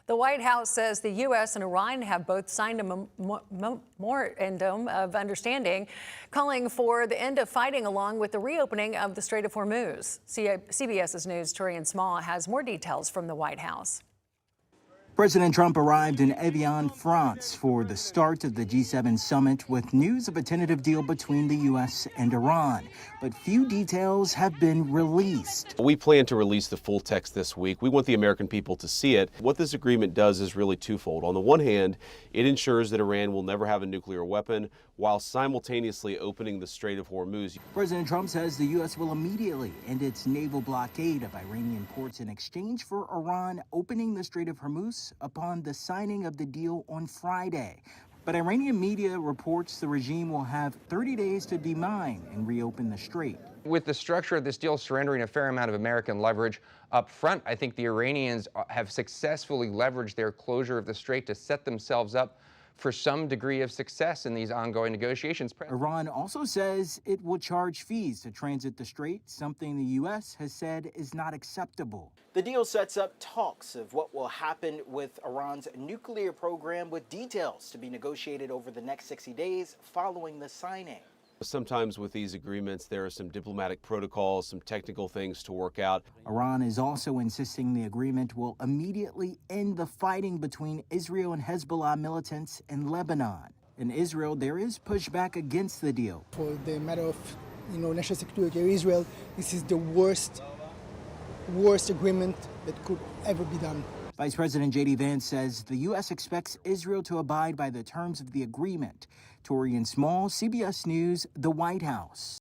The White House says the U.S. and Iran have both signed a memorandum of understanding calling for the end of fighting along with the reopening of the Strait of Hormuz. CBS's News' Turian Small has more details from the White House. President Trump arrived in Evian, France for the start of the G7 summit with news of a tentative deal between the U.S. and Iran. But few details have been released. We plan to release the full text this week. We want the American people to see it. What this agreement does is really twofold. On the one hand, it ensures that Iran will never have a nuclear weapon while simultaneously opening the Strait of Hormuz. President Trump says the U.S. will immediately end its naval blockade of Iranian ports in exchange for Iran opening the Strait of Hormuz upon the signing of the deal on Friday. But Iranian media reports the regime will have 30 days to demine and reopen the strait. With the structure of this deal surrendering a fair amount of American leverage up front, I think the Iranians have successfully leveraged their closure of the strait to set themselves up for some degree of success in these ongoing negotiations. Iran also says it will charge fees to transit the strait, something the U.S. has said is not acceptable. The deal sets up talks of what will happen with Iran's nuclear program, with details to be negotiated over the next 60 days following the signing. Sometimes with these agreements, there are some diplomatic protocols, some technical things to work out. Iran is also insisting the agreement will immediately end the fighting between Israel and Hezbollah militants in Lebanon. In Israel, there is pushback against the deal. For the matter of, national security of Israel, this is the worst agreement that could ever be done. Vice President J.D. Vance says the U.S. expects Israel to abide by the terms of the agreement. Torian Small, CBS News, the White House.